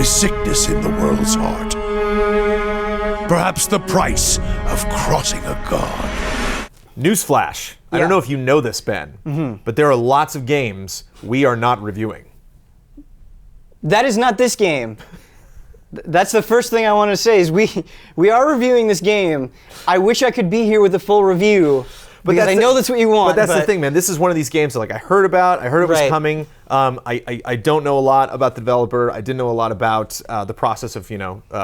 sickness in the world's heart. Perhaps the price of crossing a god. Newsflash. I don't know if you know this, Ben, but there are lots of games we are not reviewing. That is not this game. That's the first thing I want to say is we are reviewing this game. I wish I could be here with a full review. Because I know that's what you want. But that's the thing, man. This is one of these games that I heard about. I heard it was coming. I don't know a lot about the developer. I didn't know a lot about the process of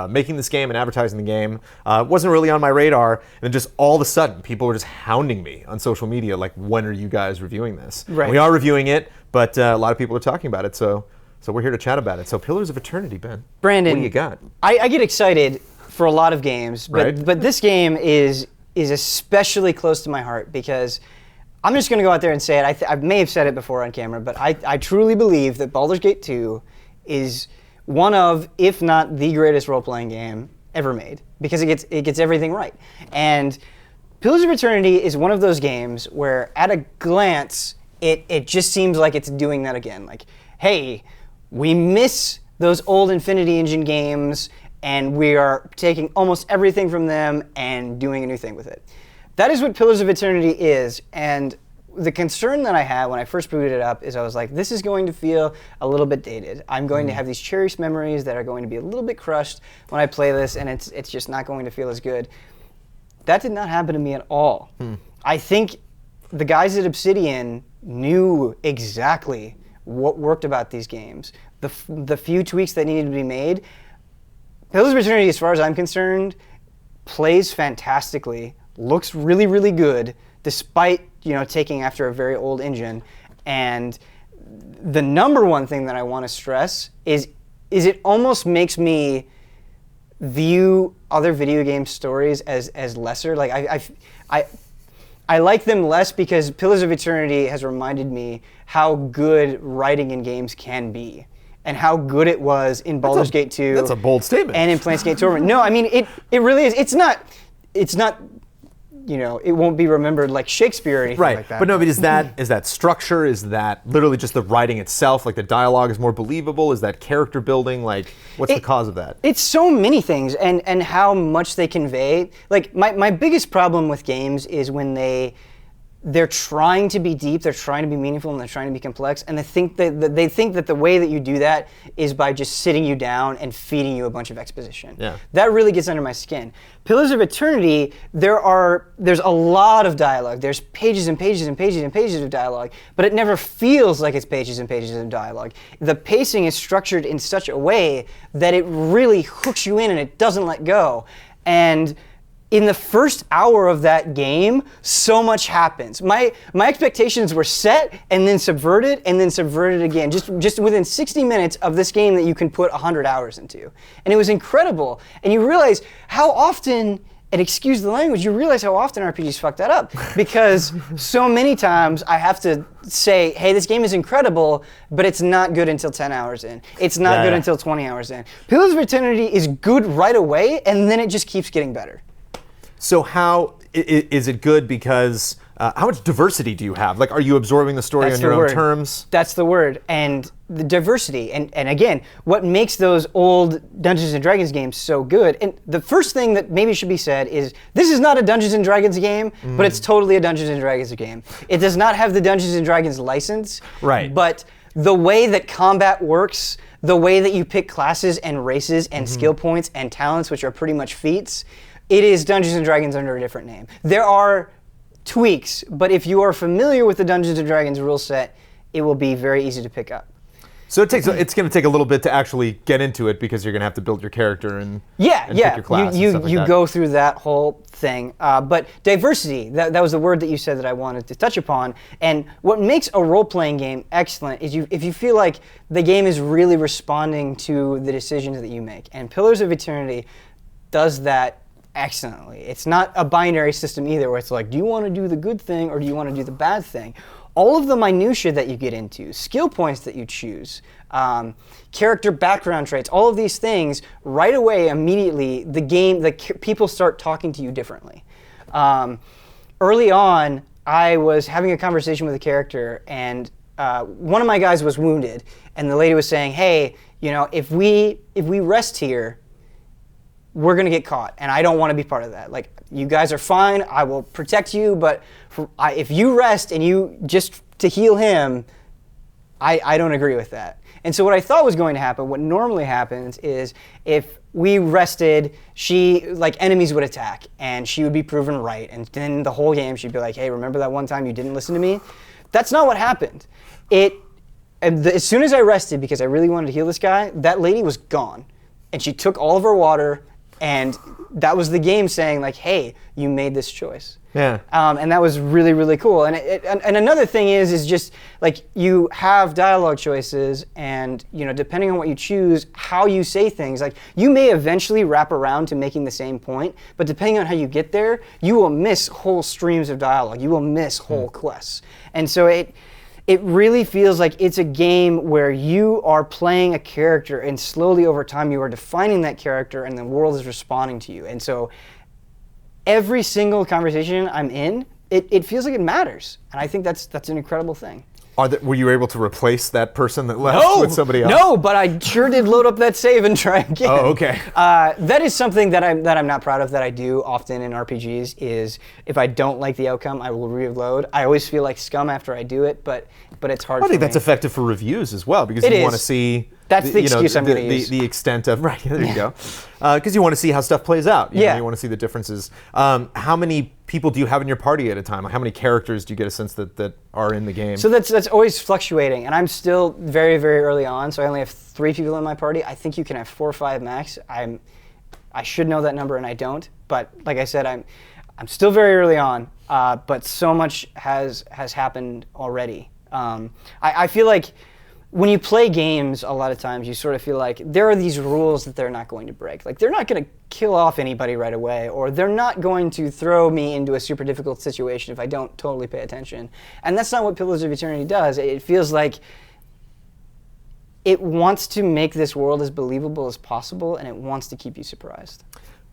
making this game and advertising the game. It wasn't really on my radar. And then just all of a sudden, people were just hounding me on social media, like, when are you guys reviewing this? Right. We are reviewing it, but a lot of people are talking about it. So we're here to chat about it. So Pillars of Eternity, Ben. Brandon, what do you got? I get excited for a lot of games, but this game is especially close to my heart because I'm just going to go out there and say it. I may have said it before on camera, but I truly believe that Baldur's Gate 2 is one of, if not the greatest role-playing game ever made because it gets everything right. And Pillars of Eternity is one of those games where, at a glance, it just seems like it's doing that again. Like, hey, we miss those old Infinity Engine games, and we are taking almost everything from them and doing a new thing with it. That is what Pillars of Eternity is, and the concern that I had when I first booted it up is I was like, this is going to feel a little bit dated. I'm going to have these cherished memories that are going to be a little bit crushed when I play this, and it's just not going to feel as good. That did not happen to me at all. I think the guys at Obsidian knew exactly what worked about these games. The few tweaks that needed to be made. Pillars of Eternity, as far as I'm concerned, plays fantastically, looks really, really good, despite taking after a very old engine. And the number one thing that I want to stress is it almost makes me view other video game stories as lesser. Like I like them less because Pillars of Eternity has reminded me how good writing in games can be. And how good it was in Baldur's Gate 2. That's a bold statement. And in Planescape Torment. No, I mean, it really is. It's not, it won't be remembered like Shakespeare or anything like that. But no, but is that structure? Is that literally just the writing itself? Like the dialogue is more believable? Is that character building? Like, what's the cause of that? It's so many things and how much they convey. Like, my biggest problem with games is when they're trying to be deep, they're trying to be meaningful, and they're trying to be complex, and they think that the way that you do that is by just sitting you down and feeding you a bunch of exposition. Yeah. That really gets under my skin. Pillars of Eternity, there's a lot of dialogue. There's pages and pages and pages and pages of dialogue, but it never feels like it's pages and pages of dialogue. The pacing is structured in such a way that it really hooks you in and it doesn't let go. And in the first hour of that game, so much happens. My expectations were set and then subverted again. Just within 60 minutes of this game that you can put 100 hours into. And it was incredible. And you realize how often, and excuse the language, you realize how often RPGs fuck that up. Because so many times I have to say, hey, this game is incredible, but it's not good until 10 hours in. It's not good until 20 hours in. Pillars of Eternity is good right away, and then it just keeps getting better. So how is it good because how much diversity do you have? Like, are you absorbing the story on your own terms? That's the word. And the diversity. And again, what makes those old Dungeons & Dragons games so good, and the first thing that maybe should be said is, this is not a Dungeons & Dragons game, but it's totally a Dungeons & Dragons game. It does not have the Dungeons & Dragons license. Right. But the way that combat works, the way that you pick classes and races and skill points and talents, which are pretty much feats, it is Dungeons & Dragons under a different name. There are tweaks, but if you are familiar with the Dungeons & Dragons rule set, it will be very easy to pick up. So it's going to take a little bit to actually get into it because you're going to have to build your character and pick your class. You go through that whole thing. But diversity, that was the word that you said that I wanted to touch upon. And what makes a role-playing game excellent is if you feel like the game is really responding to the decisions that you make. And Pillars of Eternity does that excellently. It's not a binary system either where it's like, do you want to do the good thing or do you want to do the bad thing? All of the minutiae that you get into, skill points that you choose, character background traits, all of these things, right away, immediately, people start talking to you differently. Early on, I was having a conversation with a character, and one of my guys was wounded, and the lady was saying, hey, You know, if we rest here, we're gonna get caught, and I don't want to be part of that. Like, you guys are fine. I will protect you, but if you rest and you just to heal him, I don't agree with that. And so what I thought was going to happen, what normally happens is if we rested, enemies would attack and she would be proven right. And then the whole game she'd be like, hey, remember that one time you didn't listen to me? That's not what happened. As soon as I rested, because I really wanted to heal this guy, that lady was gone. And she took all of her water, and that was the game saying like, hey, you made this choice. Yeah. And that was really, really cool. And another thing is just like you have dialogue choices, and you know, depending on what you choose, how you say things. Like you may eventually wrap around to making the same point, but depending on how you get there, you will miss whole streams of dialogue. You will miss whole quests. And so it really feels like it's a game where you are playing a character, and slowly over time you are defining that character, and the world is responding to you. And so every single conversation I'm in, it feels like it matters, and I think that's an incredible thing. Were you able to replace that person that left with somebody else? No, but I sure did load up that save and try again. Oh, okay. That is something that I'm not proud of, that I do often in RPGs, is if I don't like the outcome, I will reload. I always feel like scum after I do it, but it's hard for me. I think that's effective for reviews as well, because you want to see... That's the excuse I'm going to use. The extent of... Right, there you go. Because you want to see how stuff plays out. You know, you want to see the differences. How many people do you have in your party at a time? How many characters do you get a sense that are in the game? So that's always fluctuating, and I'm still very, very early on, so I only have 3 people in my party. I think you can have 4 or 5 max. I should know that number, and I don't. But like I said, I'm still very early on, but so much has happened already. I feel like when you play games, a lot of times you sort of feel like there are these rules that they're not going to break. Like they're not going to kill off anybody right away, or they're not going to throw me into a super difficult situation if I don't totally pay attention. And that's not what Pillars of Eternity does. It feels like it wants to make this world as believable as possible, and it wants to keep you surprised.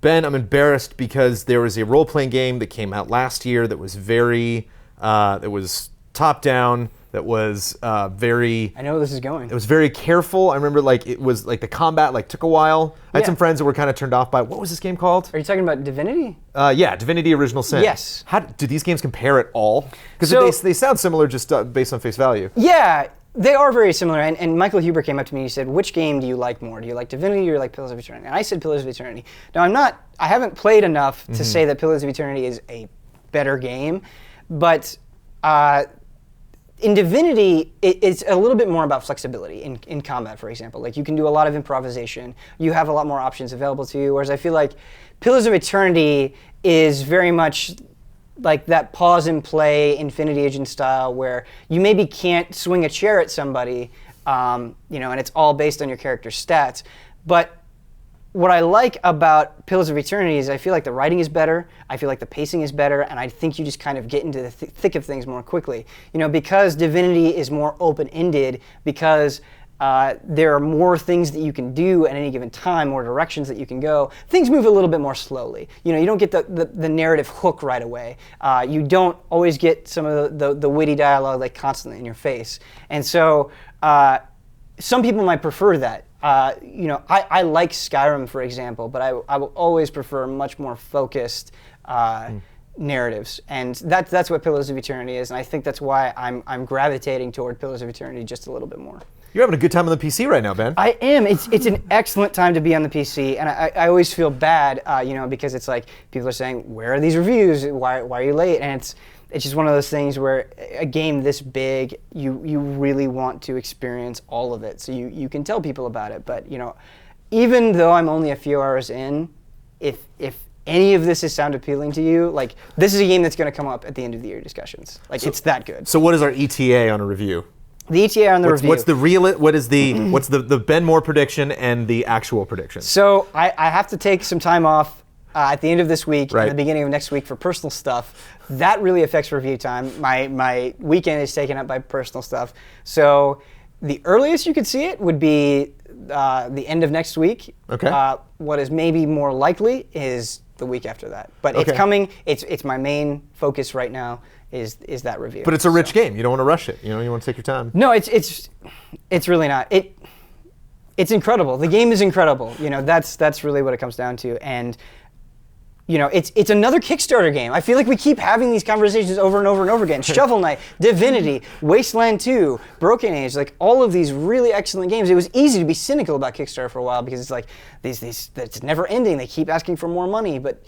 Ben, I'm embarrassed because there was a role-playing game that came out last year that was that was top-down, that was very... I know where this is going. It was very careful. I remember it was the combat took a while. I had some friends that were kind of turned off by, what was this game called? Are you talking about Divinity? Yeah, Divinity Original Sin. Yes. Do these games compare at all? Because they sound similar just based on face value. Yeah, they are very similar. And Michael Huber came up to me and he said, which game do you like more? Do you like Divinity or do you like Pillars of Eternity? And I said Pillars of Eternity. Now I haven't played enough to say that Pillars of Eternity is a better game, but in Divinity, it's a little bit more about flexibility in combat, for example. Like you can do a lot of improvisation. You have a lot more options available to you, whereas I feel like Pillars of Eternity is very much like that pause and play Infinity Agent style, where you maybe can't swing a chair at somebody, and it's all based on your character's stats. But what I like about Pillars of Eternity is I feel like the writing is better, I feel like the pacing is better, and I think you just kind of get into the thick of things more quickly. Because Divinity is more open-ended, because there are more things that you can do at any given time, more directions that you can go, things move a little bit more slowly. You don't get the narrative hook right away. You don't always get some of the witty dialogue constantly in your face. And so some people might prefer that. I like Skyrim, for example, but I will always prefer much more focused narratives, and that's what Pillars of Eternity is, and I think that's why I'm gravitating toward Pillars of Eternity just a little bit more. You're having a good time on the PC right now, Ben. I am. It's an excellent time to be on the PC, and I always feel bad, because it's like people are saying, where are these reviews? Why are you late? And it's just one of those things where a game this big, you really want to experience all of it, so you can tell people about it. But even though I'm only a few hours in, if any of this has sound appealing to you, this is a game that's going to come up at the end of the year discussions. It's that good. So what is our ETA on a review? The ETA on the review. What's the Ben Moore prediction and the actual prediction? So I have to take some time off at the end of this week and the beginning of next week for personal stuff. That really affects review time. My weekend is taken up by personal stuff. So the earliest you could see it would be the end of next week. Okay. What is maybe more likely is the week after that. But it's coming. It's my main focus right now is that review. But it's a rich game. You don't want to rush it. You want to take your time. No, it's really not. It It's incredible. The game is incredible. You know, that's really what it comes down to. And you know, it's another Kickstarter game. I feel like we keep having these conversations over and over and over again. Shovel Knight, Divinity, Wasteland 2, Broken Age, like all of these really excellent games. It was easy to be cynical about Kickstarter for a while because it's like it's never ending. They keep asking for more money, but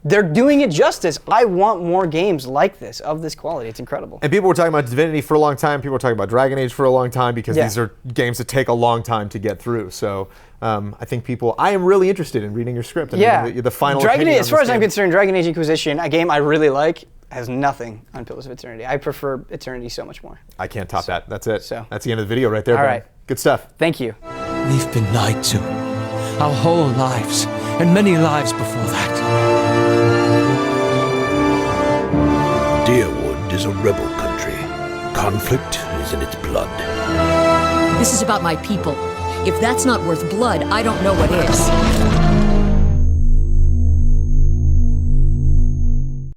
they're doing it justice. I want more games like this, of this quality. It's incredible. And people were talking about Divinity for a long time. People were talking about Dragon Age for a long time because these are games that take a long time to get through. So I think I am really interested in reading your script. And the final Dragon Age, as far as I'm game. concerned, Dragon Age Inquisition, a game I really like, has nothing on Pillars of Eternity. I prefer Eternity so much more. I can't top that. That's it. So. That's the end of the video right there. All Ben. right. Good stuff. Thank you. We've been lied to. Our whole lives, and many lives before that. DYRWOOD is a rebel country. Conflict is in its blood. This is about my people. If that's not worth blood, I don't know what is.